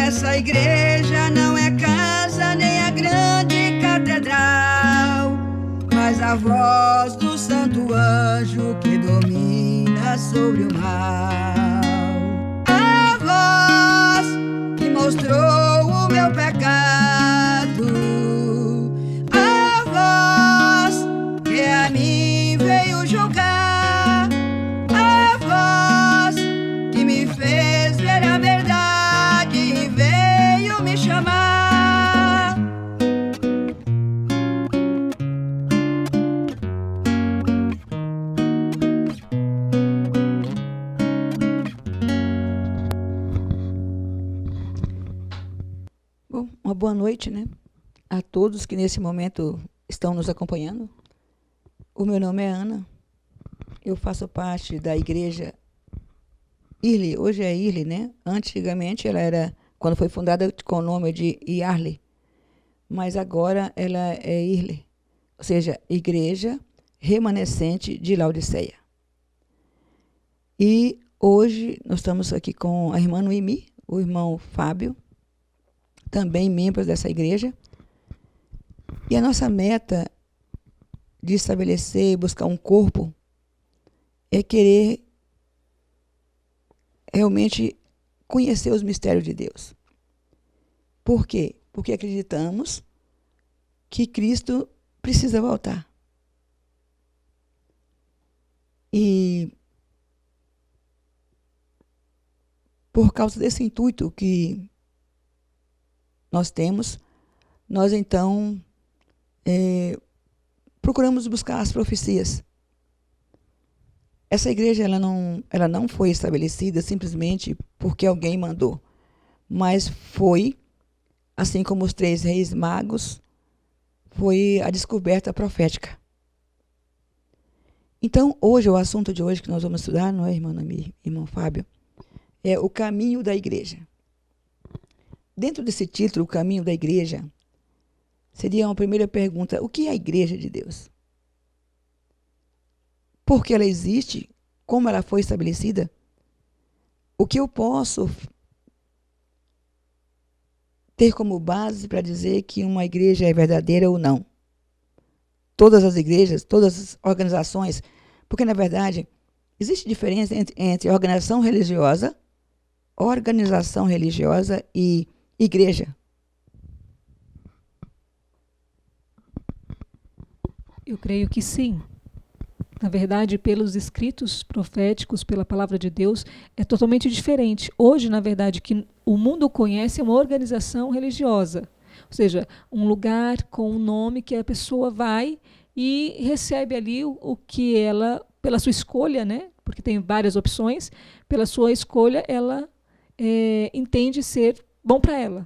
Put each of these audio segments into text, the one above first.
Essa igreja não é casa nem a grande catedral, mas a voz do santo anjo que domina sobre o mal. A voz que mostrou o meu pecado, a voz que a mim veio julgar, a voz que me fez ver a verdade e veio me chamar. Bom, uma boa noite, né, a todos que nesse momento estão nos acompanhando. O meu nome é Ana, eu faço parte da igreja Irle, hoje é Irle, né? Antigamente ela era, quando foi fundada, com o nome de Iarle, mas agora ela é Irle, ou seja, Igreja Remanescente de Laodiceia. E hoje nós estamos aqui com a irmã Noemi, o irmão Fábio, também membros dessa igreja. E a nossa meta de estabelecer e buscar um corpo é querer realmente conhecer os mistérios de Deus. Por quê? Porque acreditamos que Cristo precisa voltar. E por causa desse intuito que nós temos, nós então procuramos buscar as profecias. Essa igreja ela não foi estabelecida simplesmente porque alguém mandou, mas foi, assim como os 3 reis magos, foi a descoberta profética. Então, hoje, o assunto de hoje que nós vamos estudar, não é, irmã Noemi, irmão Fábio, é o caminho da igreja. Dentro desse título, o caminho da igreja, seria uma primeira pergunta: o que é a igreja de Deus? Por que ela existe? Como ela foi estabelecida? O que eu posso ter como base para dizer que uma igreja é verdadeira ou não? Todas as igrejas, todas as organizações, porque, na verdade, existe diferença entre organização religiosa e igreja. Eu creio que sim. Na verdade, pelos escritos proféticos, pela palavra de Deus, é totalmente diferente. Hoje, na verdade, que o mundo conhece é uma organização religiosa. Ou seja, um lugar com um nome que a pessoa vai e recebe ali o que ela, pela sua escolha, né? Porque tem várias opções, pela sua escolha, ela entende ser bom para ela.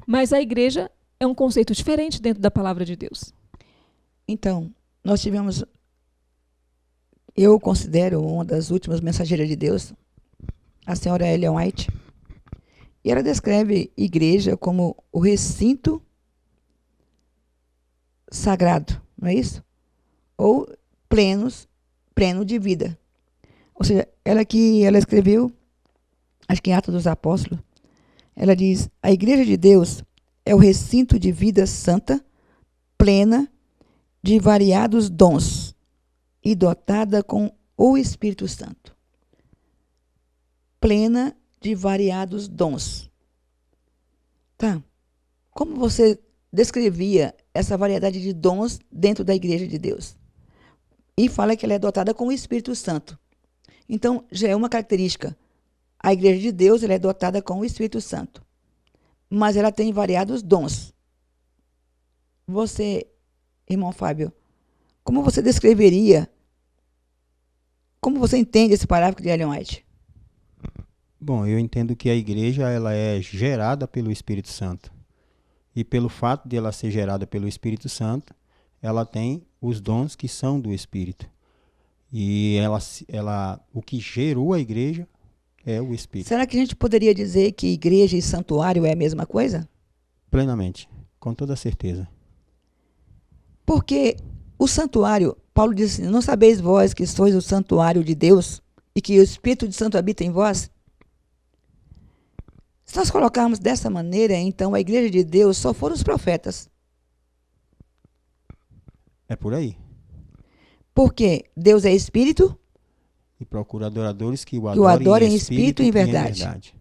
Mas a igreja é um conceito diferente dentro da palavra de Deus. Então, nós tivemos, eu considero uma das últimas mensageiras de Deus, a senhora Ellen White, e ela descreve igreja como o recinto sagrado, não é isso? Ou pleno de vida. Ou seja, ela escreveu, acho que em Atos dos Apóstolos, ela diz: a igreja de Deus é o recinto de vida santa, plena, de variados dons e dotada com o Espírito Santo. Plena de variados dons. Tá. Como você descrevia essa variedade de dons dentro da igreja de Deus? E fala que ela é dotada com o Espírito Santo. Então, já é uma característica. A igreja de Deus ela é dotada com o Espírito Santo. Mas ela tem variados dons. Você, irmão Fábio, como você descreveria, como você entende esse parágrafo de Ellen White? Bom, eu entendo que a igreja ela é gerada pelo Espírito Santo. E pelo fato de ela ser gerada pelo Espírito Santo, ela tem os dons que são do Espírito. E o que gerou a igreja é o Espírito. Será que a gente poderia dizer que igreja e santuário é a mesma coisa? Plenamente, com toda certeza. Porque o santuário, Paulo diz assim: não sabeis vós que sois o santuário de Deus e que o Espírito de Santo habita em vós? Se nós colocarmos dessa maneira, então a igreja de Deus só foram os profetas. É por aí. Porque Deus é espírito, E procura adoradores que o que o adorem em espírito e em e verdade.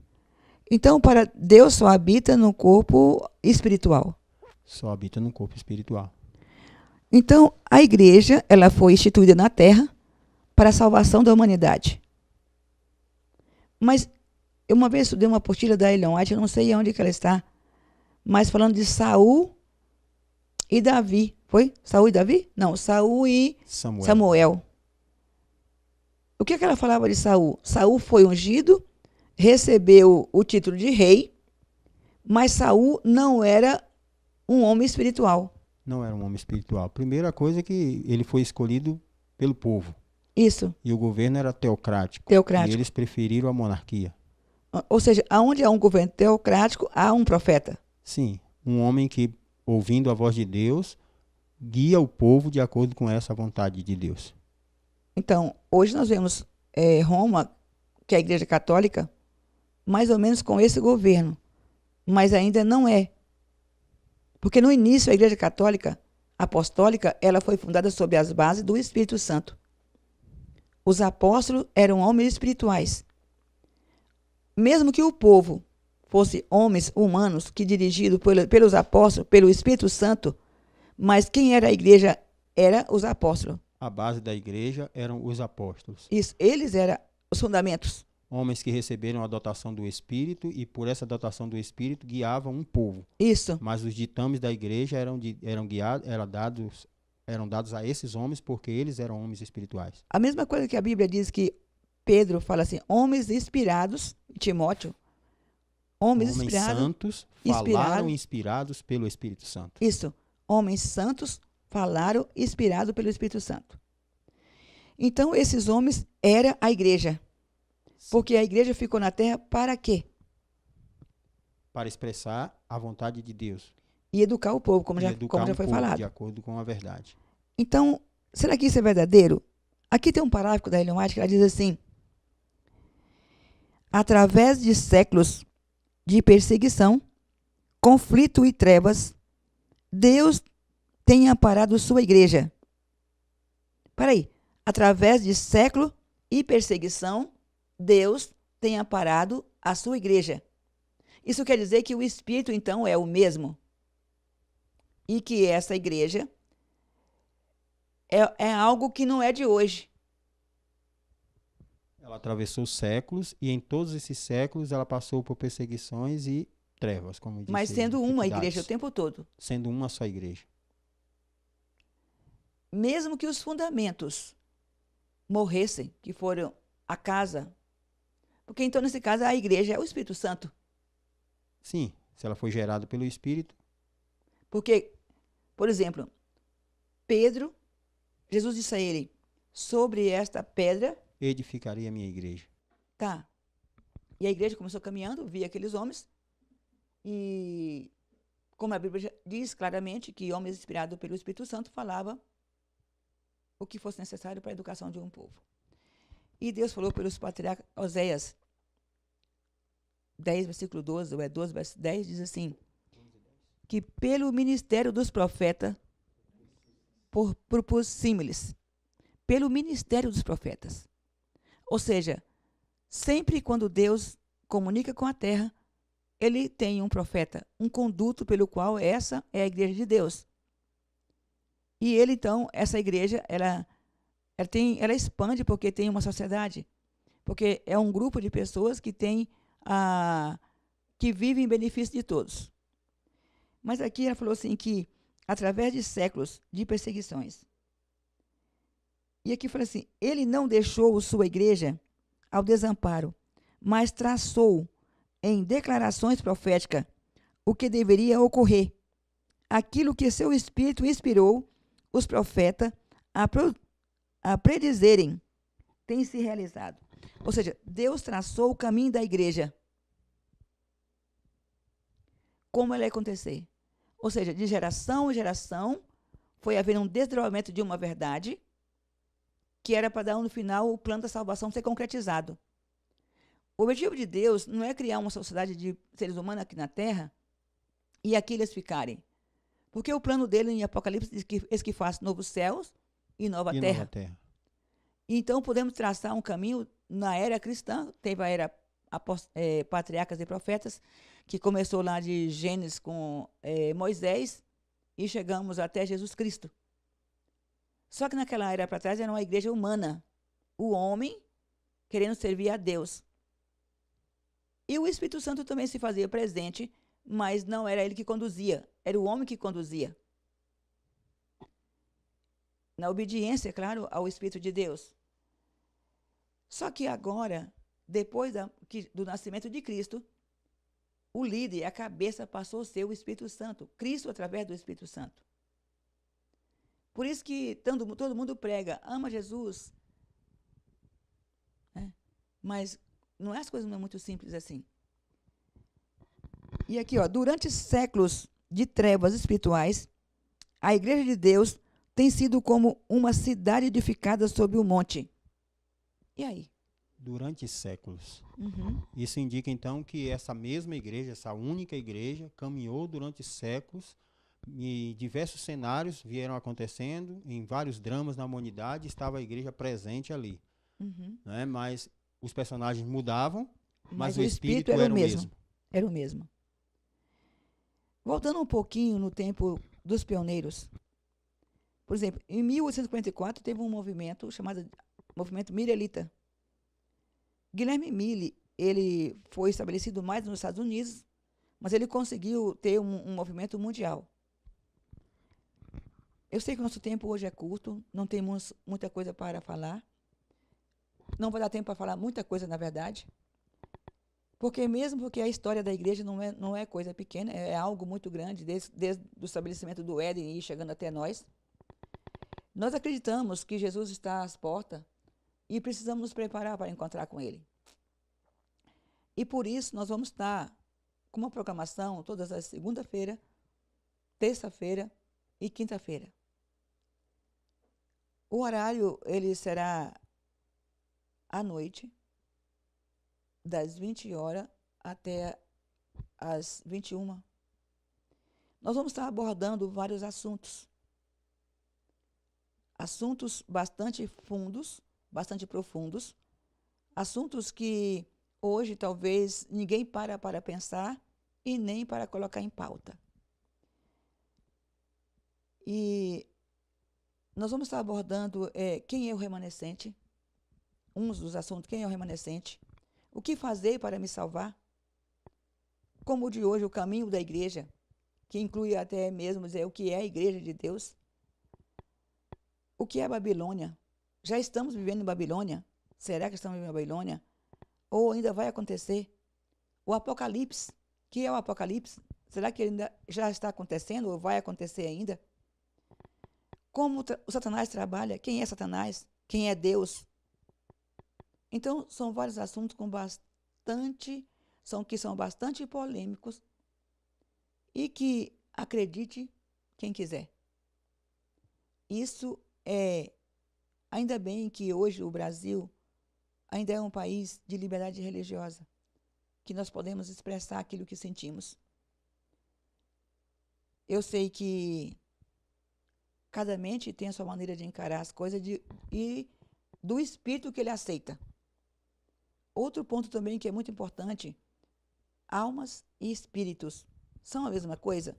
Então, para Deus só habita no corpo espiritual. Só habita no corpo espiritual. Então, a igreja, ela foi instituída na terra para a salvação da humanidade. Mas, eu uma vez estudei uma apostila da Ellen White, eu não sei onde que ela está, mas falando de Saul e Davi. Foi? Saul e Davi? Não, Saul e Samuel. O que ela falava de Saul? Saul foi ungido, recebeu o título de rei, mas Saul não era um homem espiritual. Não era um homem espiritual. Primeira coisa é que ele foi escolhido pelo povo. Isso. E o governo era teocrático. Teocrático. E eles preferiram a monarquia. Ou seja, onde há um governo teocrático, há um profeta. Sim, um homem que, ouvindo a voz de Deus, guia o povo de acordo com essa vontade de Deus. Então, hoje nós vemos Roma, que é a Igreja Católica, mais ou menos com esse governo. Mas ainda não é. Porque no início a Igreja Católica Apostólica, ela foi fundada sobre as bases do Espírito Santo. Os apóstolos eram homens espirituais. Mesmo que o povo fosse homens humanos, que dirigido pelos apóstolos, pelo Espírito Santo, mas quem era a igreja era os apóstolos. A base da igreja eram os apóstolos. Isso, eles eram os fundamentos. Homens que receberam a dotação do Espírito e por essa dotação do Espírito guiavam um povo. Isso. Mas os ditames da igreja eram dados a esses homens porque eles eram homens espirituais. A mesma coisa que a Bíblia diz que Pedro fala assim, homens inspirados, Timóteo, homens santos falaram inspirados pelo Espírito Santo. Isso, homens santos falaram inspirados pelo Espírito Santo. Então, esses homens eram a igreja. Porque a igreja ficou na terra para quê? Para expressar a vontade de Deus. E educar o povo, como já foi falado. De acordo com a verdade. Então, será que isso é verdadeiro? Aqui tem um parágrafo da Ellen White que ela diz assim: através de séculos de perseguição, conflito e trevas, Deus tem amparado sua igreja. Peraí. Através de século e perseguição, Deus tem amparado a sua igreja. Isso quer dizer que o Espírito, então, é o mesmo. E que essa igreja é algo que não é de hoje. Ela atravessou séculos e em todos esses séculos ela passou por perseguições e trevas, como disse. Mas sendo uma igreja o tempo todo. Sendo uma só igreja. Mesmo que os fundamentos morressem, que foram a casa. Porque então, nesse caso, a igreja é o Espírito Santo. Sim, se ela foi gerada pelo Espírito. Porque, por exemplo, Pedro, Jesus disse a ele, sobre esta pedra edificarei a minha igreja. Tá. E a igreja começou caminhando, via aqueles homens. E, como a Bíblia diz claramente, que homens inspirados pelo Espírito Santo falavam o que fosse necessário para a educação de um povo. E Deus falou pelos patriarcas, Oséias 10, versículo 12, ou é 12, versículo 10, diz assim, que pelo ministério dos profetas, por símiles, pelo ministério dos profetas. Ou seja, sempre quando Deus comunica com a terra, ele tem um profeta, um conduto pelo qual essa é a igreja de Deus. E ele, então, essa igreja, ela expande porque tem uma sociedade. Porque é um grupo de pessoas que que vivem em benefício de todos. Mas aqui ela falou assim que, através de séculos de perseguições, e aqui fala assim, ele não deixou sua igreja ao desamparo, mas traçou em declarações proféticas o que deveria ocorrer. Aquilo que seu Espírito inspirou os profetas a predizerem tem se realizado. Ou seja, Deus traçou o caminho da igreja. Como ela ia acontecer? Ou seja, de geração em geração, foi haver um desdobramento de uma verdade que era para dar no final o plano da salvação ser concretizado. O objetivo de Deus não é criar uma sociedade de seres humanos aqui na Terra e aqui eles ficarem. Porque o plano dele em Apocalipse diz que eis que faz novos céus e nova E terra. nova terra. Então podemos traçar um caminho na era cristã. Teve a era patriarcas e profetas, que começou lá de Gênesis com Moisés e chegamos até Jesus Cristo. Só que naquela era para trás era uma igreja humana. O homem querendo servir a Deus. E o Espírito Santo também se fazia presente, mas não era ele que conduzia, era o homem que conduzia. Na obediência, claro, ao Espírito de Deus. Só que agora, depois do nascimento de Cristo, o líder, a cabeça, passou a ser o Espírito Santo. Cristo através do Espírito Santo. Por isso que todo mundo prega, ama Jesus. Mas as coisas não é muito simples assim. E aqui, durante séculos de trevas espirituais, a Igreja de Deus tem sido como uma cidade edificada sobre um monte. E aí? Durante séculos. Uhum. Isso indica, então, que essa mesma igreja, essa única igreja, caminhou durante séculos e diversos cenários vieram acontecendo, em vários dramas na humanidade, estava a igreja presente ali. Uhum. Né? Mas os personagens mudavam, mas o Espírito era o mesmo. mesmo. Era o mesmo. Voltando um pouquinho no tempo dos pioneiros. Por exemplo, em 1844 teve um movimento chamado Movimento Mirielita. Guilherme Mille, ele foi estabelecido mais nos Estados Unidos, mas ele conseguiu ter um movimento mundial. Eu sei que o nosso tempo hoje é curto, não temos muita coisa para falar. Não vai dar tempo para falar muita coisa, na verdade. Porque a história da igreja não é coisa pequena, é algo muito grande, desde o estabelecimento do Éden e chegando até nós. Nós acreditamos que Jesus está às portas e precisamos nos preparar para encontrar com Ele. E por isso nós vamos estar com uma programação todas as segunda-feira, terça-feira e quinta-feira. O horário ele será à noite, das 20 horas até as 21. Nós vamos estar abordando vários assuntos. Assuntos bastante fundos, bastante profundos. Assuntos que hoje talvez ninguém para pensar e nem para colocar em pauta. E nós vamos estar abordando quem é o remanescente. Um dos assuntos, quem é o remanescente? O que fazer para me salvar? Como o de hoje, o caminho da igreja, que inclui até mesmo dizer o que é a igreja de Deus. O que é a Babilônia? Já estamos vivendo em Babilônia? Será que estamos vivendo em Babilônia? Ou ainda vai acontecer? O Apocalipse. O que é o Apocalipse? Será que ainda já está acontecendo ou vai acontecer ainda? Como o Satanás trabalha? Quem é Satanás? Quem é Deus? Então, são vários assuntos que são bastante polêmicos e que acredite quem quiser. Isso ainda bem que hoje o Brasil ainda é um país de liberdade religiosa, que nós podemos expressar aquilo que sentimos. Eu sei que cada mente tem a sua maneira de encarar as coisas e do espírito que ele aceita. Outro ponto também que é muito importante, almas e espíritos são a mesma coisa?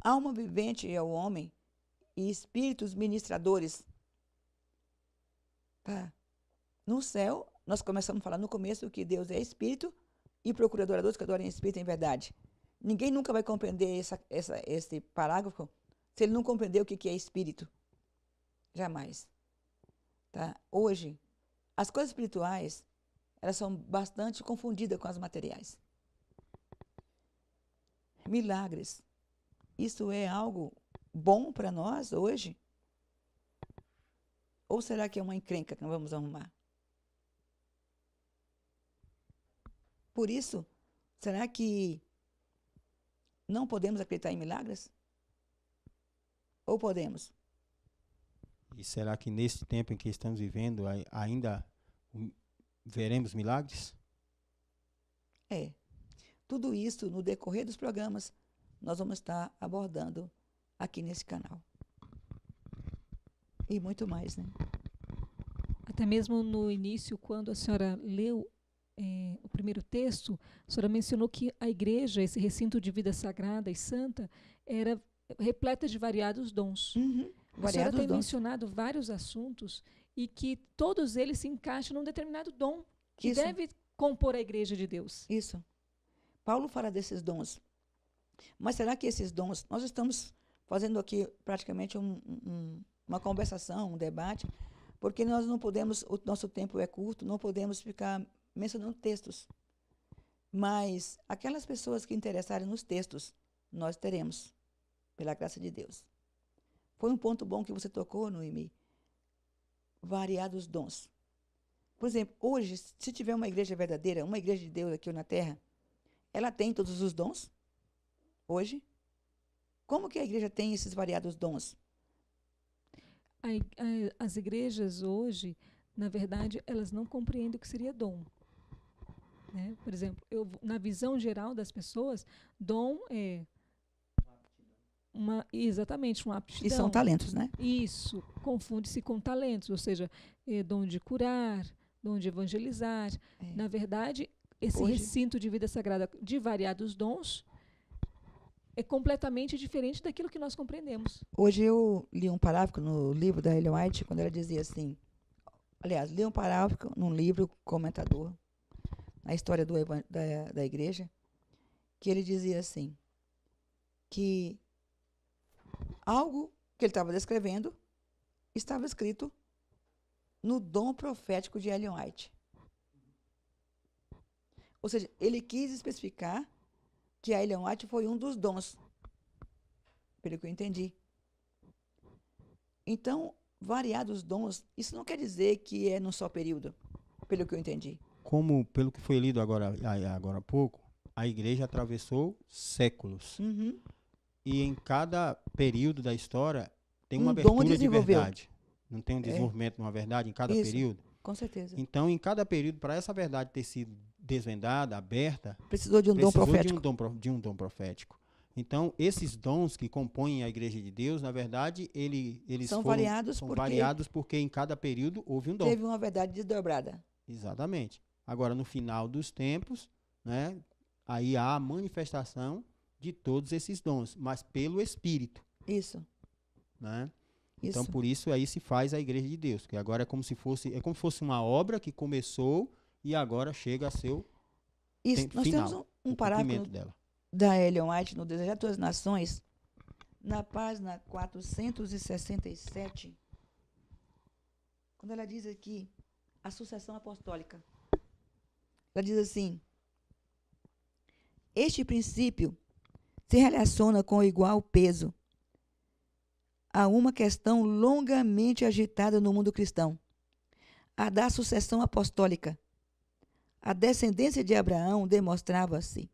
Alma vivente é o homem e espíritos ministradores. Tá? No céu, nós começamos a falar no começo que Deus é espírito e procura adoradores que adorem espírito em verdade. Ninguém nunca vai compreender esse parágrafo se ele não compreender o que é espírito. Jamais. Tá? Hoje, as coisas espirituais, elas são bastante confundidas com as materiais. Milagres. Isso é algo bom para nós hoje? Ou será que é uma encrenca que nós vamos arrumar? Por isso, será que não podemos acreditar em milagres? Ou podemos? E será que nesse tempo em que estamos vivendo, ainda veremos milagres? É. Tudo isso, no decorrer dos programas, nós vamos estar abordando aqui nesse canal. E muito mais, né? Até mesmo no início, quando a senhora leu o primeiro texto, a senhora mencionou que a igreja, esse recinto de vida sagrada e santa, era repleta de variados dons. Uhum. A senhora tem Variados dons. mencionado vários assuntos e que todos eles se encaixam num determinado dom que Isso. deve compor a igreja de Deus. Isso. Paulo fala desses dons. Mas será que esses dons... Nós estamos fazendo aqui praticamente uma conversação, um debate, porque nós não podemos, o nosso tempo é curto, não podemos ficar mencionando textos. Mas aquelas pessoas que interessarem nos textos, nós teremos, pela graça de Deus. Foi um ponto bom que você tocou, Noemi. Variados dons. Por exemplo, hoje, se tiver uma igreja verdadeira, uma igreja de Deus aqui na Terra, ela tem todos os dons? Hoje? Como que a igreja tem esses variados dons? As igrejas hoje, na verdade, elas não compreendem o que seria dom. Né? Por exemplo, na visão geral das pessoas, dom é exatamente uma aptidão. E são talentos, né? Isso, confunde-se com talentos, ou seja, dom de curar, dom de evangelizar. É. Na verdade, esse Hoje- recinto de vida sagrada de variados dons é completamente diferente daquilo que nós compreendemos. Hoje eu li um parágrafo no livro da Ellen White, quando ela dizia assim... Aliás, li um parágrafo num livro comentador, na história da igreja, que ele dizia assim, que algo que ele estava descrevendo estava escrito no dom profético de Ellen White. Ou seja, ele quis especificar que a Ellen White foi um dos dons, pelo que eu entendi. Então, variados dons, isso não quer dizer que é num só período, pelo que eu entendi. Como, pelo que foi lido agora há pouco, a igreja atravessou séculos. Uhum. E em cada período da história tem Um uma dom abertura de desenvolveu. verdade. Não tem um desenvolvimento de uma verdade em cada Isso. período? Com certeza. Então, em cada período, para essa verdade ter sido desvendada, aberta, Precisou de um dom precisou profético. de um dom profético. Então, esses dons que compõem a igreja de Deus, na verdade, eles São foram, variados são porque- variados porque em cada período houve um dom. Teve uma verdade desdobrada. Exatamente. Agora, no final dos tempos, né, aí há a manifestação de todos esses dons, mas pelo Espírito. Isso. Né? Isso. Então, por isso aí se faz a igreja de Deus, que agora é como se fosse uma obra que começou e agora chega a seu Isso. Nós final, temos o um parágrafo cumprimento dela. da Ellen White no Desejar de Todas as Nações, na página 467, quando ela diz aqui a sucessão apostólica. Ela diz assim: este princípio se relaciona com igual peso a uma questão longamente agitada no mundo cristão, a da sucessão apostólica. A descendência de Abraão demonstrava-se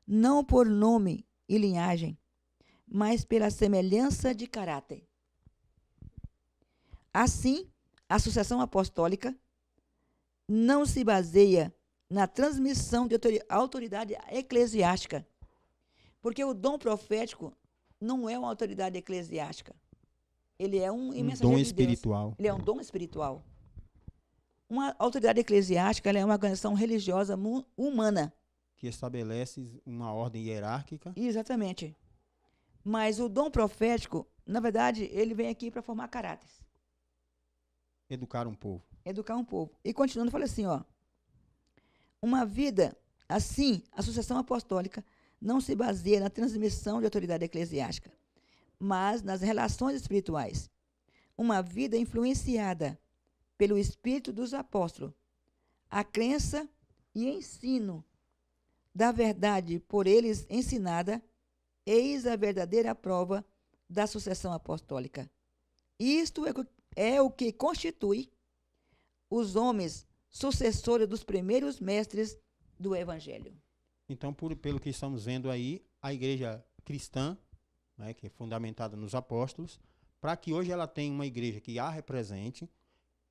não por nome e linhagem, mas pela semelhança de caráter. Assim, a sucessão apostólica não se baseia na transmissão de autoridade eclesiástica, porque o dom profético não é uma autoridade eclesiástica. Ele é um Um mensageiro dom de espiritual. Deus. Ele é um dom espiritual. Uma autoridade eclesiástica, ela é uma organização religiosa humana. Que estabelece uma ordem hierárquica. Exatamente. Mas o dom profético, na verdade, ele vem aqui para formar caráteres. Educar um povo. Educar um povo. E continuando, fala assim, ó. Uma vida assim, a sucessão apostólica não se baseia na transmissão de autoridade eclesiástica, mas nas relações espirituais. Uma vida influenciada pelo espírito dos apóstolos, a crença e ensino da verdade por eles ensinada, eis a verdadeira prova da sucessão apostólica. Isto é o que constitui os homens sucessores dos primeiros mestres do Evangelho. Então, pelo que estamos vendo aí, a igreja cristã, né, que é fundamentada nos apóstolos, para que hoje ela tenha uma igreja que a represente,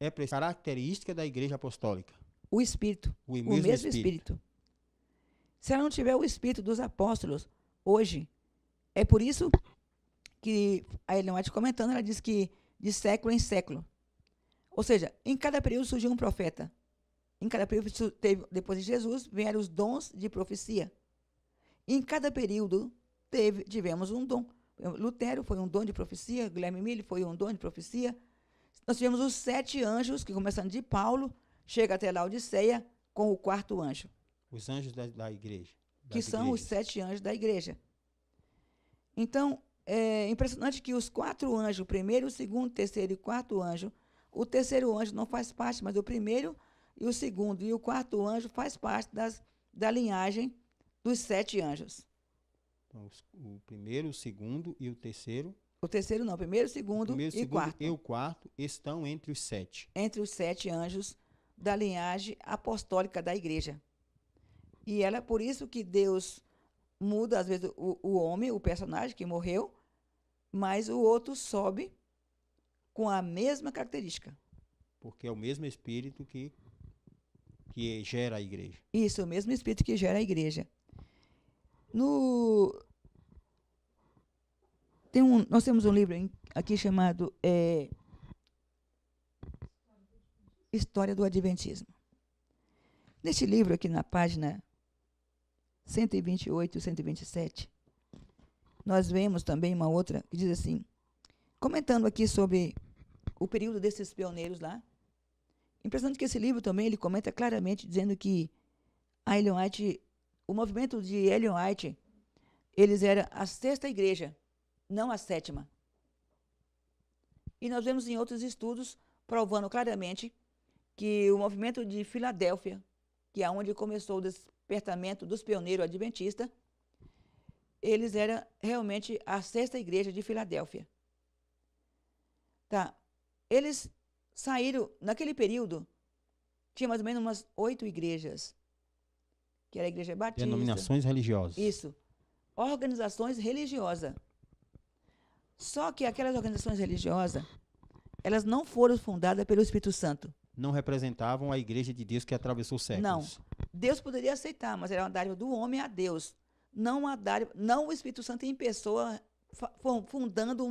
é característica da igreja apostólica. O Espírito. O O mesmo mesmo Espírito. Espírito. Se ela não tiver o Espírito dos apóstolos, hoje, é por isso que a Ellen White comentando, ela diz que de século em século. Ou seja, em cada período surgiu um profeta. Em cada período, depois de Jesus, vieram os dons de profecia. Em cada período, tivemos um dom. Lutero foi um dom de profecia, Guilherme Mille foi um dom de profecia. Nós tivemos os 7 anjos, que começando de Paulo, chega até Laodiceia com o 4º anjo. Os anjos da igreja. Que são os 7 anjos da igreja. Então, é impressionante que os 4 anjos, o primeiro, o segundo, o terceiro e o 4º anjo, o terceiro anjo não faz parte, mas o primeiro e o segundo e o 4º anjo faz parte da linhagem dos 7 anjos. Então, o primeiro, o segundo e o terceiro. O terceiro não, o primeiro, o segundo e o quarto. E o quarto estão entre os 7. Entre os 7 anjos da linhagem apostólica da igreja. E ela, por isso que Deus muda, às vezes, o homem, o personagem que morreu, mas o outro sobe com a mesma característica. Porque é o mesmo Espírito que gera a igreja. Isso, o mesmo Espírito que gera a igreja. Nós temos um livro aqui chamado História do Adventismo. Neste livro, aqui na página 128 e 127, nós vemos também uma outra que diz assim, comentando aqui sobre o período desses pioneiros lá. Impressionante que esse livro também ele comenta claramente dizendo que a Ellen White, o movimento de Ellen White, eles eram a 6ª igreja, não a 7ª. E nós vemos em outros estudos provando claramente que o movimento de Filadélfia, que é onde começou o despertamento dos pioneiros adventistas, eles eram realmente a 6ª igreja de Filadélfia. Tá. Eles saíram, naquele período, tinha mais ou menos umas 8 igrejas, que era a igreja batista. Denominações religiosas. Isso. Organizações religiosas. Só que aquelas organizações religiosas, elas não foram fundadas pelo Espírito Santo. Não representavam a igreja de Deus que atravessou séculos. Não. Deus poderia aceitar, mas era uma dádiva do homem a Deus. Não o Espírito Santo em pessoa fundando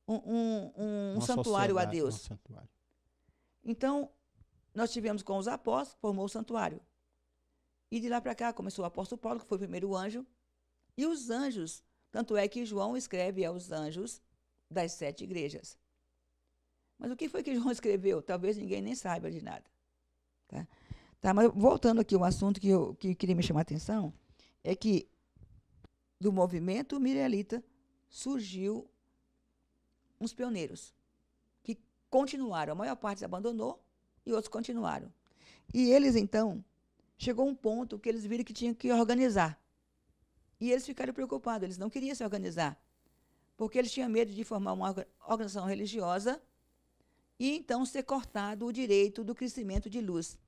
um santuário a Deus. Um santuário. Então, nós tivemos com os apóstolos, formou o santuário. E de lá para cá começou o apóstolo Paulo, que foi o primeiro anjo. E os anjos, tanto é que João escreve aos anjos das 7 igrejas. Mas o que foi que João escreveu? Talvez ninguém nem saiba de nada. Tá, mas voltando aqui ao assunto que queria me chamar a atenção, é que do movimento mirialita surgiu uns pioneiros que continuaram. A maior parte abandonou e outros continuaram. E eles, então, chegou um ponto que eles viram que tinham que organizar. E eles ficaram preocupados, eles não queriam se organizar, porque eles tinham medo de formar uma organização religiosa e, então, ser cortado o direito do crescimento de luz.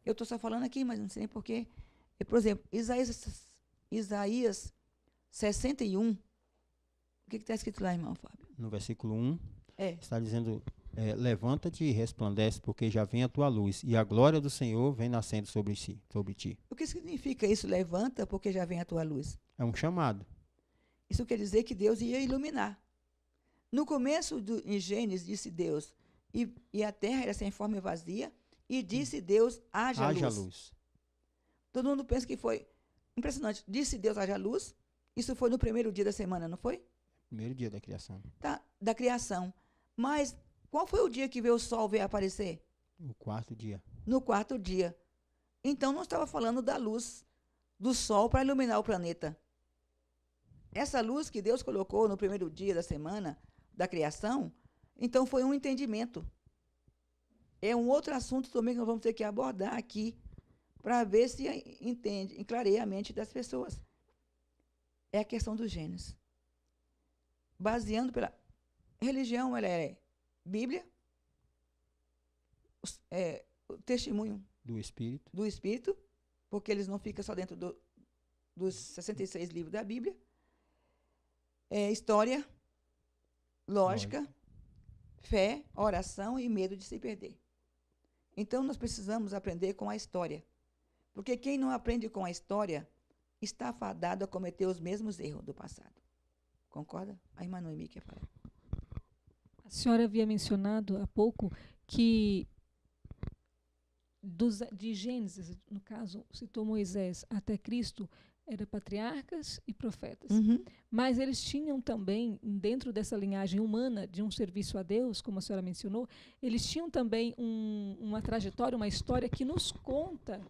Eu estou só falando aqui, mas não sei nem porquê. Por exemplo, Isaías 61, o que está escrito lá, irmão Fábio? No versículo 1, É. está dizendo, levanta-te e resplandece, porque já vem a tua luz, e a glória do Senhor vem nascendo sobre ti. O que significa isso? Levanta, porque já vem a tua luz. É um chamado. Isso quer dizer que Deus ia iluminar. No começo, em Gênesis, disse Deus, e a terra era sem forma e vazia, e disse Deus, haja luz. Todo mundo pensa que foi impressionante. Disse Deus, haja luz. Isso foi no primeiro dia da semana, não foi? Primeiro dia da criação. Tá, da criação. Mas qual foi o dia que veio o sol veio aparecer? O 4º dia. No 4º dia. Então, não estava falando da luz do sol para iluminar o planeta. Essa luz que Deus colocou no primeiro dia da semana da criação, então foi um entendimento. É um outro assunto também que nós vamos ter que abordar aqui para ver se clareia a mente das pessoas. É a questão dos gênios. Baseando pela religião, ela é Bíblia, o testemunho do Espírito, porque eles não ficam só dentro dos 66 livros da Bíblia. História, lógica, fé, oração e medo de se perder. Então, nós precisamos aprender com a história. Porque quem não aprende com a história está fadado a cometer os mesmos erros do passado. Concorda? A irmã Noemi quer falar. A senhora havia mencionado há pouco que de Gênesis, no caso, citou Moisés até Cristo, eram patriarcas e profetas. Mas eles tinham também, dentro dessa linhagem humana de um serviço a Deus, como a senhora mencionou, eles tinham também uma trajetória, uma história que nos conta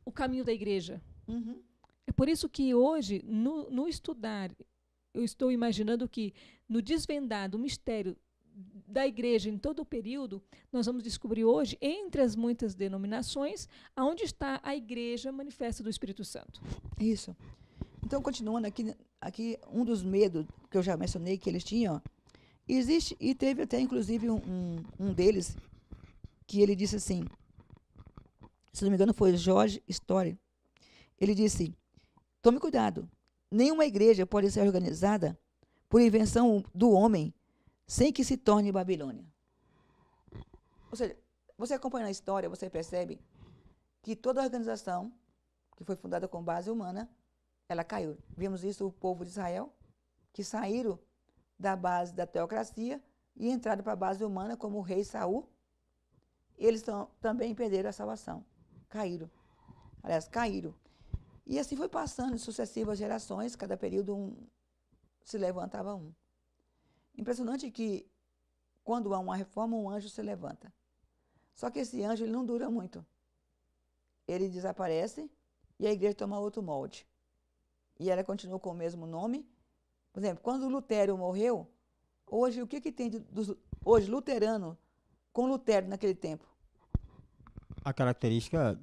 o caminho da igreja. É por isso que hoje, no estudar, eu estou imaginando que no desvendar do mistério da igreja em todo o período, nós vamos descobrir hoje, entre as muitas denominações, aonde está a igreja manifesta do Espírito Santo. Isso. Então, continuando aqui um dos medos que eu já mencionei que eles tinham, existe, e teve até inclusive um deles, que ele disse assim, se não me engano foi George Story, ele disse, tome cuidado, nenhuma igreja pode ser organizada por invenção do homem sem que se torne Babilônia. Ou seja, você acompanhando a história, você percebe que toda organização que foi fundada com base humana, ela caiu. Vimos isso o povo de Israel, que saíram da base da teocracia e entraram para a base humana como o rei Saul. Eles também perderam a salvação. Caíram. Aliás, caíram. E assim foi passando em sucessivas gerações, cada período se levantava um. Impressionante que, quando há uma reforma, um anjo se levanta. Só que esse anjo ele não dura muito. Ele desaparece e a igreja toma outro molde. E ela continua com o mesmo nome. Por exemplo, quando Lutero morreu, hoje o que tem hoje luterano com Lutero naquele tempo? A característica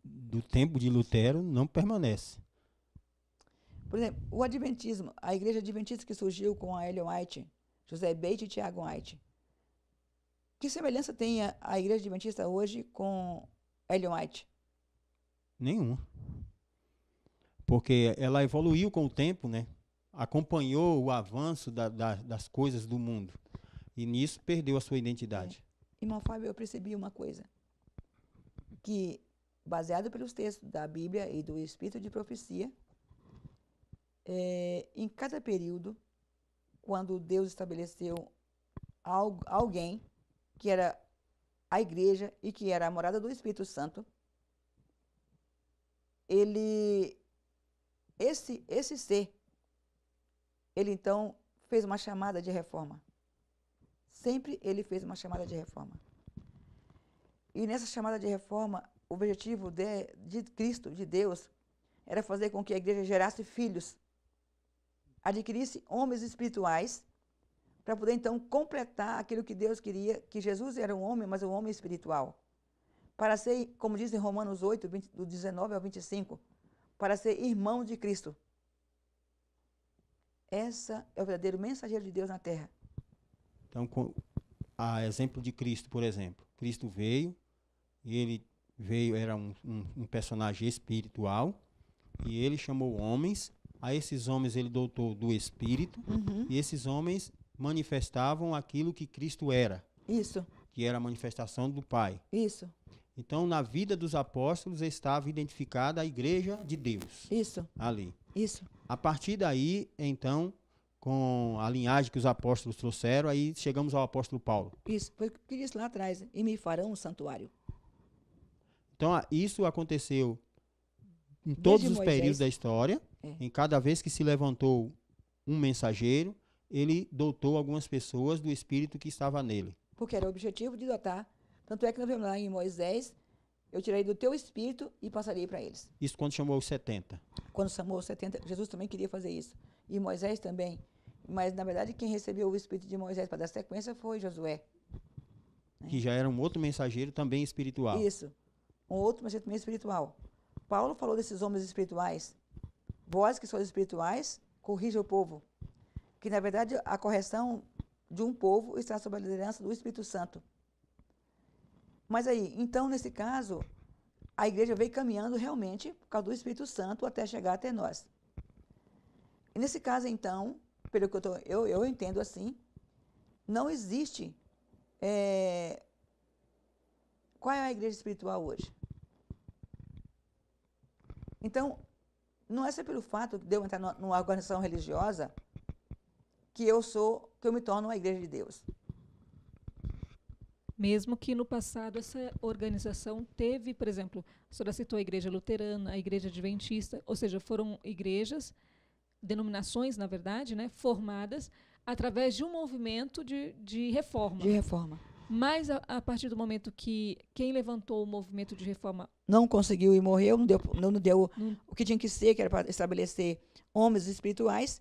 do tempo de Lutero não permanece. Por exemplo, o adventismo, a igreja adventista que surgiu com a Ellen White, José Bate e Tiago White. Que semelhança tem a igreja adventista hoje com Ellen White? Nenhuma. Porque ela evoluiu com o tempo, né? Acompanhou o avanço das coisas do mundo. E nisso perdeu a sua identidade. Irmão Fábio, eu percebi uma coisa. Que, baseado pelos textos da Bíblia e do Espírito de Profecia, em cada período, quando Deus estabeleceu alguém que era a igreja e que era a morada do Espírito Santo, esse ser, ele então fez uma chamada de reforma. Sempre ele fez uma chamada de reforma. E nessa chamada de reforma, o objetivo de Cristo, de Deus, era fazer com que a igreja gerasse filhos, adquirisse homens espirituais, para poder então completar aquilo que Deus queria, que Jesus era um homem, mas um homem espiritual. Para ser, como diz em Romanos 8, do 19 ao 25, para ser irmão de Cristo. Essa é o verdadeiro mensageiro de Deus na terra. Então, a exemplo de Cristo, por exemplo. Cristo veio, e ele veio, era um personagem espiritual, e ele chamou homens. A esses homens ele dotou do Espírito, e esses homens manifestavam aquilo que Cristo era. Isso. Que era a manifestação do Pai. Isso. Então, na vida dos apóstolos estava identificada a igreja de Deus. Isso. Ali. Isso. A partir daí, então, com a linhagem que os apóstolos trouxeram, aí chegamos ao apóstolo Paulo. Isso. Foi o que disse lá atrás. E me farão um santuário. Então, isso aconteceu em todos Desde os Moisés. períodos da história. Em cada vez que se levantou um mensageiro, ele dotou algumas pessoas do Espírito que estava nele. Porque era o objetivo de dotar. Tanto é que nós vemos lá em Moisés, eu tirei do teu Espírito e passarei para eles. Isso quando chamou os 70. Quando chamou os 70, Jesus também queria fazer isso. E Moisés também. Mas, na verdade, quem recebeu o Espírito de Moisés para dar sequência foi Josué. Que já era um outro mensageiro também espiritual. Isso. Um outro mensageiro também espiritual. Paulo falou desses homens espirituais. Vós que sois espirituais, corrija o povo. Que, na verdade, a correção de um povo está sob a liderança do Espírito Santo. Mas aí, então, nesse caso, a igreja veio caminhando realmente por causa do Espírito Santo até chegar até nós. E nesse caso, então, pelo que eu entendo assim, não existe. Qual é a igreja espiritual hoje? Então, não é só pelo fato de eu entrar numa organização religiosa que eu me torno uma igreja de Deus. Mesmo que no passado essa organização teve, por exemplo, a senhora citou a igreja luterana, a igreja adventista, ou seja, foram igrejas, denominações, na verdade, né, formadas através de um movimento de reforma. De reforma. Mas a partir do momento que quem levantou o movimento de reforma não conseguiu e morreu, não deu o que tinha que ser, que era para estabelecer homens espirituais,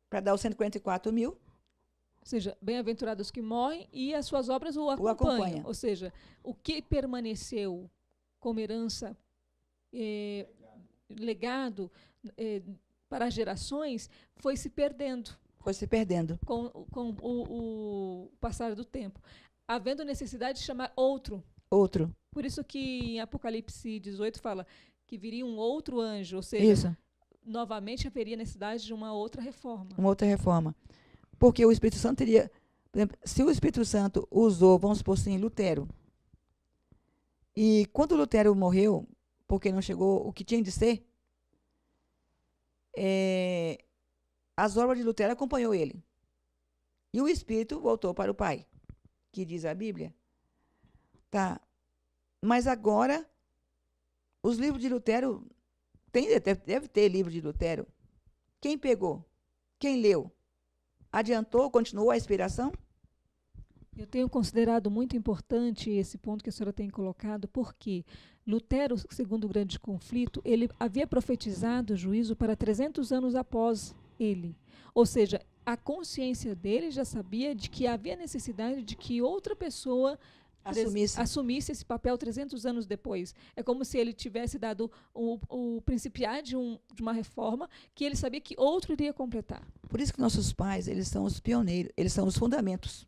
para dar os 144 mil. Ou seja, bem-aventurados que morrem e as suas obras o acompanham. Ou seja, o que permaneceu como herança, legado para as gerações, foi se perdendo. Foi se perdendo. Com o passar do tempo. Havendo necessidade de chamar outro. Outro. Por isso que em Apocalipse 18 fala que viria um outro anjo, ou seja, isso. Novamente haveria necessidade de uma outra reforma. Uma outra reforma. Porque o Espírito Santo teria... Por exemplo, se o Espírito Santo usou, vamos supor assim, Lutero, e quando Lutero morreu, porque não chegou o que tinha de ser, as obras de Lutero acompanhou ele. E o Espírito voltou para o Pai, que diz a Bíblia. Tá. Mas agora, os livros de Lutero... Deve ter livro de Lutero. Quem pegou? Quem leu? Adiantou? Continuou a inspiração? Eu tenho considerado muito importante esse ponto que a senhora tem colocado, porque Lutero, segundo o grande conflito, ele havia profetizado o juízo para 300 anos após ele. Ou seja, a consciência dele já sabia de que havia necessidade de que outra pessoa assumisse esse papel 300 anos depois. É como se ele tivesse dado o principiar de uma reforma que ele sabia que outro iria completar. Por isso que nossos pais, eles são os pioneiros, eles são os fundamentos.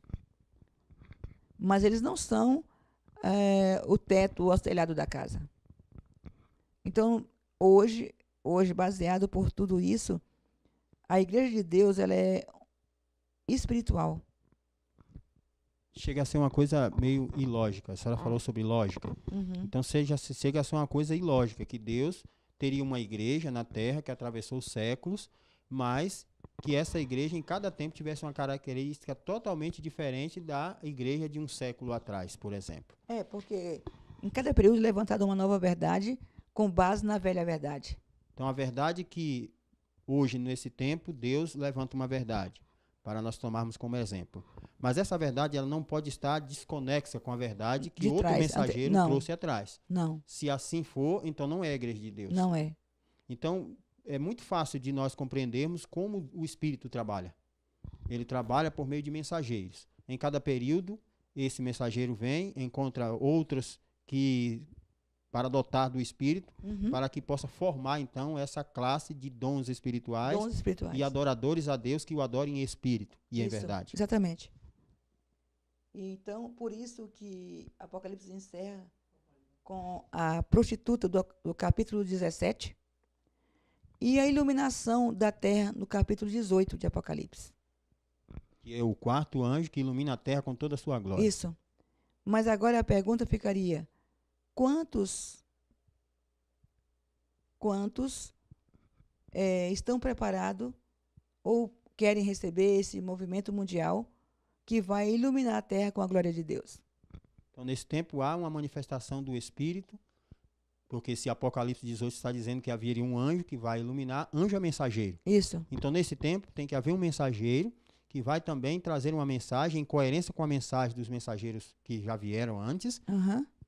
Mas eles não são o teto, o telhado da casa. Então, hoje, baseado por tudo isso, a Igreja de Deus, ela é espiritual. Chega a ser uma coisa meio ilógica. A senhora falou sobre lógica. Uhum. Então chega a ser uma coisa ilógica, que Deus teria uma igreja na Terra que atravessou séculos, mas que essa igreja em cada tempo tivesse uma característica totalmente diferente da igreja de um século atrás, por exemplo. Porque em cada período é levantada uma nova verdade com base na velha verdade. Então a verdade que hoje, nesse tempo, Deus levanta uma verdade para nós tomarmos como exemplo. Mas essa verdade ela não pode estar desconexa com a verdade que outro mensageiro trouxe atrás. Não. Se assim for, então não é a igreja de Deus. Não é. Então, é muito fácil de nós compreendermos como o Espírito trabalha. Ele trabalha por meio de mensageiros. Em cada período, esse mensageiro vem, encontra outros para dotar do Espírito, para que possa formar, então, essa classe de dons espirituais, e adoradores a Deus que o adorem em espírito e em verdade. Exatamente. Então, por isso que Apocalipse encerra com a prostituta do capítulo 17 e a iluminação da terra no capítulo 18 de Apocalipse. Que é o quarto anjo que ilumina a terra com toda a sua glória. Isso. Mas agora a pergunta ficaria: quantos estão preparados ou querem receber esse movimento mundial que vai iluminar a terra com a glória de Deus? Então, nesse tempo, há uma manifestação do Espírito, porque esse Apocalipse 18 está dizendo que haveria um anjo que vai iluminar, anjo é mensageiro. Isso. Então, nesse tempo, tem que haver um mensageiro que vai também trazer uma mensagem em coerência com a mensagem dos mensageiros que já vieram antes,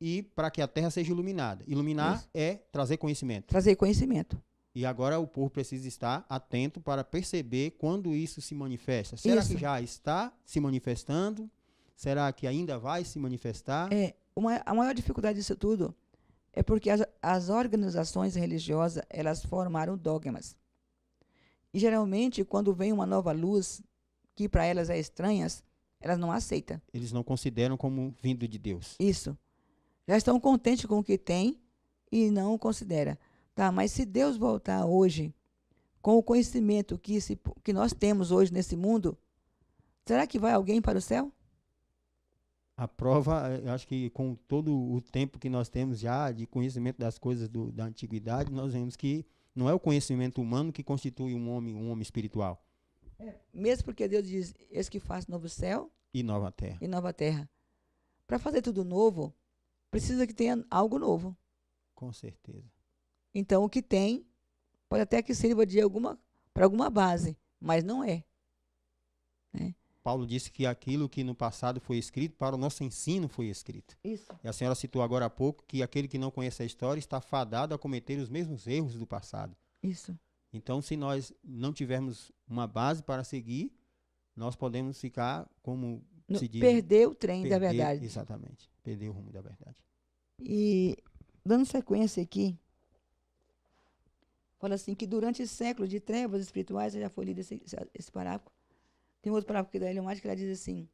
e para que a terra seja iluminada. Iluminar é trazer conhecimento. Trazer conhecimento. E agora o povo precisa estar atento para perceber quando isso se manifesta. Será que já está se manifestando? Será que ainda vai se manifestar? A maior dificuldade disso tudo é porque as organizações religiosas, elas formaram dogmas. E geralmente, quando vem uma nova luz, que para elas é estranha, elas não aceitam. Eles não consideram como vindo de Deus. Isso. Já estão contentes com o que tem e não o consideram. Tá, mas se Deus voltar hoje, com o conhecimento que nós temos hoje nesse mundo, será que vai alguém para o céu? A prova, eu acho que com todo o tempo que nós temos já de conhecimento das coisas da antiguidade, nós vemos que não é o conhecimento humano que constitui um homem espiritual. Mesmo porque Deus diz, eis que faz novo céu E nova terra. e nova terra. Para fazer tudo novo, precisa que tenha algo novo. Com certeza. Então, o que tem, pode até que sirva para alguma base, mas não é. Né? Paulo disse que aquilo que no passado foi escrito, para o nosso ensino foi escrito. Isso. E a senhora citou agora há pouco que aquele que não conhece a história está fadado a cometer os mesmos erros do passado. Isso. Então, se nós não tivermos uma base para seguir, nós podemos ficar, como se diz... Perder o trem da perder- verdade. Exatamente. Perder o rumo da verdade. E, dando sequência aqui, fala assim, que durante séculos de trevas espirituais, já foi lido esse parágrafo, tem outro parágrafo aqui da Ellen White que ela diz assim,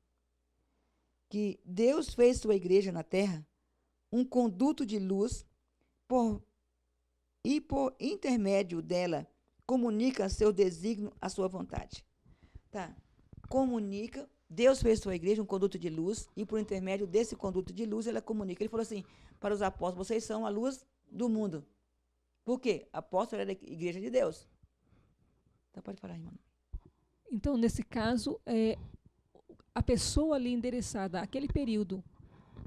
que Deus fez sua igreja na terra um conduto de luz e por intermédio dela comunica seu desígnio, a sua vontade. Tá? Comunica, Deus fez sua igreja um conduto de luz e por intermédio desse conduto de luz ela comunica. Ele falou assim, para os apóstolos, vocês são a luz do mundo. Por quê? Apóstolo era a igreja de Deus. Então pode falar, irmão. Então, nesse caso, a pessoa ali endereçada àquele período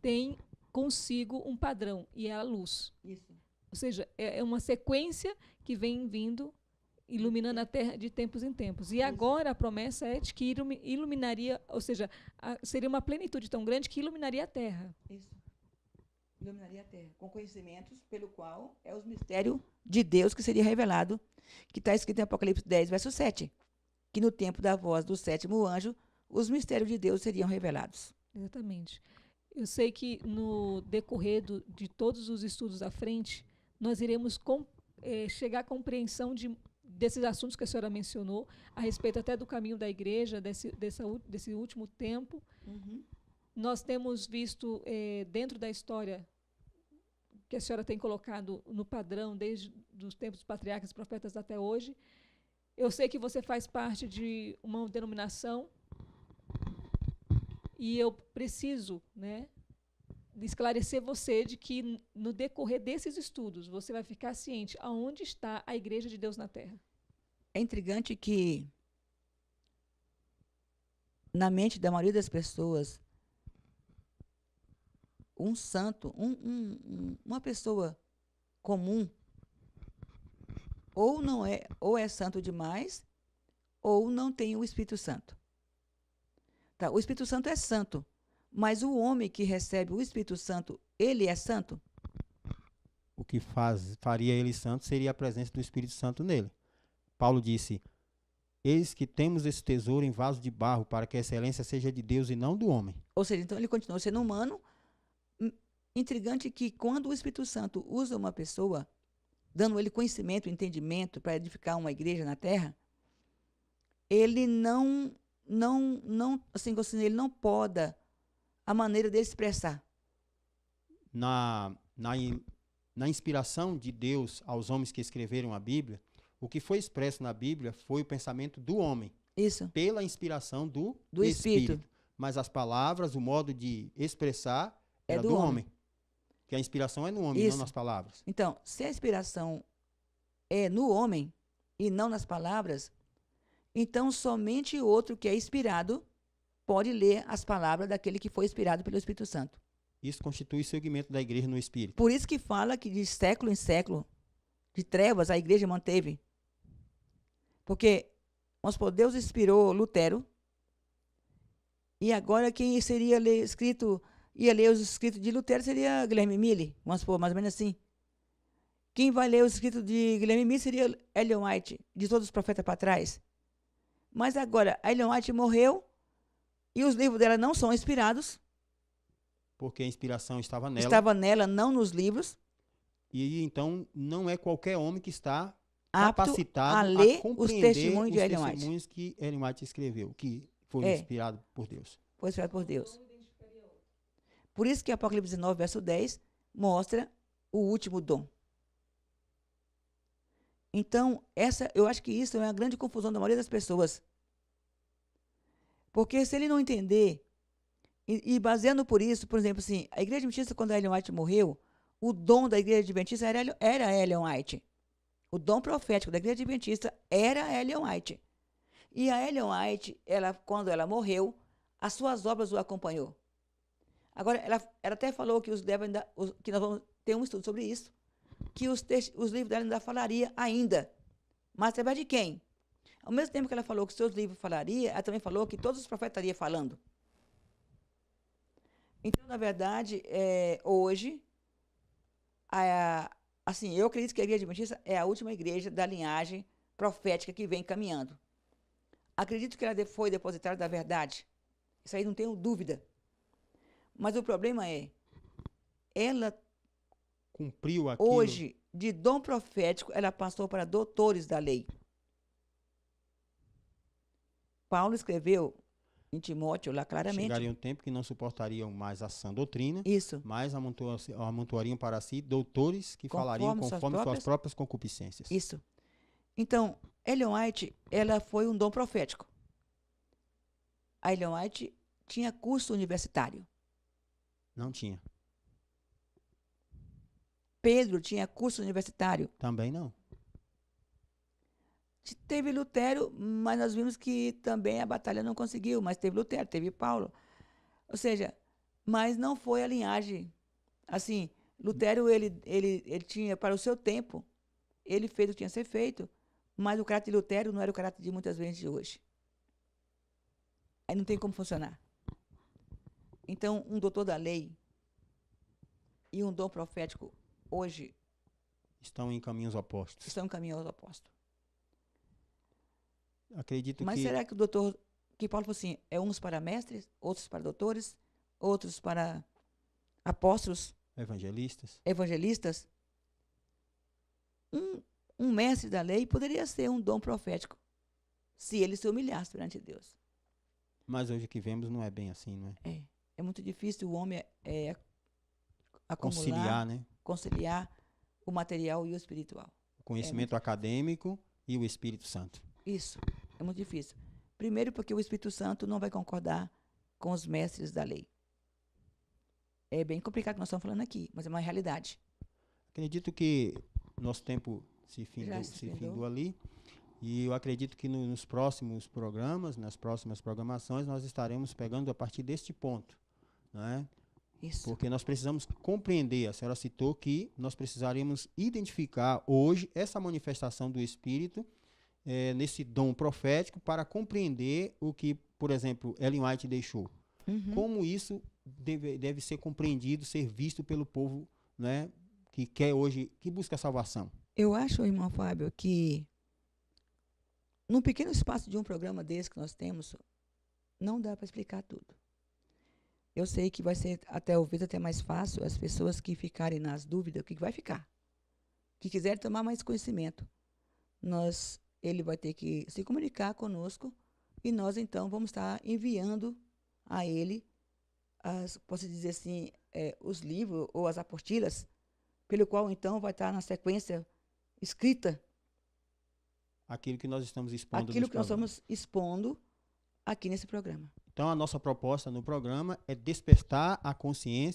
tem consigo um padrão, e é a luz. Isso. Ou seja, é uma sequência que vem vindo, iluminando a Terra de tempos em tempos. E agora a promessa é de que iluminaria, ou seja, seria uma plenitude tão grande que iluminaria a Terra. Isso. Iluminaria a terra, com conhecimentos pelo qual é os mistérios de Deus que seria revelado, que está escrito em Apocalipse 10, verso 7, que no tempo da voz do sétimo anjo, os mistérios de Deus seriam revelados. Exatamente. Eu sei que no decorrer de todos os estudos à frente, nós iremos chegar à compreensão desses assuntos que a senhora mencionou, a respeito até do caminho da igreja, desse último tempo. Uhum. Nós temos visto, dentro da história que a senhora tem colocado no padrão, desde os tempos dos patriarcas e profetas até hoje. Eu sei que você faz parte de uma denominação e eu preciso, né, de esclarecer você de que, no decorrer desses estudos, você vai ficar ciente aonde está a Igreja de Deus na Terra. É intrigante que, na mente da maioria das pessoas, um santo, uma pessoa comum, ou é santo demais, ou não tem o Espírito Santo. Tá, o Espírito Santo é santo, mas o homem que recebe o Espírito Santo, ele é santo? O que faria ele santo seria a presença do Espírito Santo nele. Paulo disse, eis que temos esse tesouro em vaso de barro, para que a excelência seja de Deus e não do homem. Ou seja, então ele continua sendo humano. Intrigante que quando o Espírito Santo usa uma pessoa, dando ele conhecimento, entendimento para edificar uma igreja na terra, ele não ele não poda a maneira dele expressar. Na inspiração de Deus aos homens que escreveram a Bíblia, o que foi expresso na Bíblia foi o pensamento do homem. Isso. Pela inspiração do Espírito. Mas as palavras, o modo de expressar era do do homem. homem. Que a inspiração é no homem, Isso. não nas palavras. Então, se a inspiração é no homem e não nas palavras, então somente outro que é inspirado pode ler as palavras daquele que foi inspirado pelo Espírito Santo. Isso constitui o segmento da igreja no Espírito. Por isso que fala que de século em século, de trevas, a igreja manteve. Porque, vamos supor, Deus inspirou Lutero, e agora quem seria ia ler os escritos de Lutero seria Guilherme Mille, vamos supor, mais ou menos assim. Quem vai ler os escritos de Guilherme Mille seria Ellen White, de todos os profetas para trás. Mas agora, a Ellen White morreu, e os livros dela não são inspirados. Porque a inspiração estava nela. Estava nela, não nos livros. E então não é qualquer homem que está Apto capacitado a ler compreender os testemunhos de Ellen White. testemunhos que Ellen White escreveu, que foi inspirado por Deus. Foi inspirado por Deus. Por isso que Apocalipse 19, verso 10, mostra o último dom. Então, eu acho que isso é uma grande confusão da maioria das pessoas. Porque se ele não entender E baseando por isso, por exemplo, assim, a Igreja Adventista, quando a Ellen White morreu, o dom da Igreja Adventista era a Ellen White. O dom profético da Igreja Adventista era a Ellen White. E a Ellen White, quando ela morreu, as suas obras o acompanhou. Agora, ela até falou que que nós vamos ter um estudo sobre isso, que os livros dela ainda falaria ainda. Mas através de quem? Ao mesmo tempo que ela falou que seus livros falaria, ela também falou que todos os profetas estariam falando. Então, na verdade, hoje, assim, eu acredito que a Igreja Adventista é a última igreja da linhagem profética que vem caminhando. Acredito que ela foi depositária da verdade. Isso aí não tenho dúvida. Mas o problema ela Cumpriu aquilo. hoje, de dom profético, ela passou para doutores da lei. Paulo escreveu em Timóteo lá claramente. Chegaria um tempo que não suportariam mais a sã doutrina, Isso. mas amontoariam para si doutores que falariam conforme suas próprias concupiscências. Isso. Então, Ellen White, ela foi um dom profético. A Ellen White tinha curso universitário. Não tinha. Pedro tinha curso universitário. Também não. Teve Lutero, mas nós vimos que também a batalha não conseguiu. Mas teve Lutero, teve Paulo. Ou seja, mas não foi a linhagem. Assim, Lutero, ele tinha, para o seu tempo, ele fez o que tinha a ser feito, mas o caráter de Lutero não era o caráter de muitas vezes de hoje. Aí não tem como funcionar. Então, um doutor da lei e um dom profético hoje estão em caminhos opostos. estão em caminhos opostos. Acredito Mas que... será que que Paulo falou assim, uns para mestres, outros para doutores, outros para apóstolos, evangelistas? Um mestre da lei poderia ser um dom profético, se ele se humilhasse perante Deus. Mas hoje o que vemos não é bem assim, não é? É muito difícil o homem conciliar o material e o espiritual. O conhecimento acadêmico e o Espírito Santo. Isso, é muito difícil. Primeiro porque o Espírito Santo não vai concordar com os mestres da lei. É bem complicado o que nós estamos falando aqui, mas é uma realidade. Acredito que nosso tempo se findou ali. E eu acredito que nos próximos programas, nas próximas programações, nós estaremos pegando a partir deste ponto. Né? Isso. Porque nós precisamos compreender, a senhora citou que nós precisaríamos identificar hoje essa manifestação do Espírito nesse dom profético para compreender o que, por exemplo, Ellen White deixou. Uhum. Como isso deve ser compreendido, ser visto pelo povo, né, que quer hoje, que busca a salvação. Eu acho, irmão Fábio, que num pequeno espaço de um programa desse que nós temos, não dá para explicar tudo. Eu sei que vai ser talvez até mais fácil as pessoas que ficarem nas dúvidas, o que vai ficar. Que quiserem tomar mais conhecimento. Ele vai ter que se comunicar conosco e nós, então, vamos estar enviando a ele, posso dizer assim, os livros ou as apostilas, pelo qual, então, vai estar na sequência escrita. Aquilo que nós estamos expondo. Aquilo que nós estamos expondo aqui nesse programa. Então, a nossa proposta no programa é despertar a consciência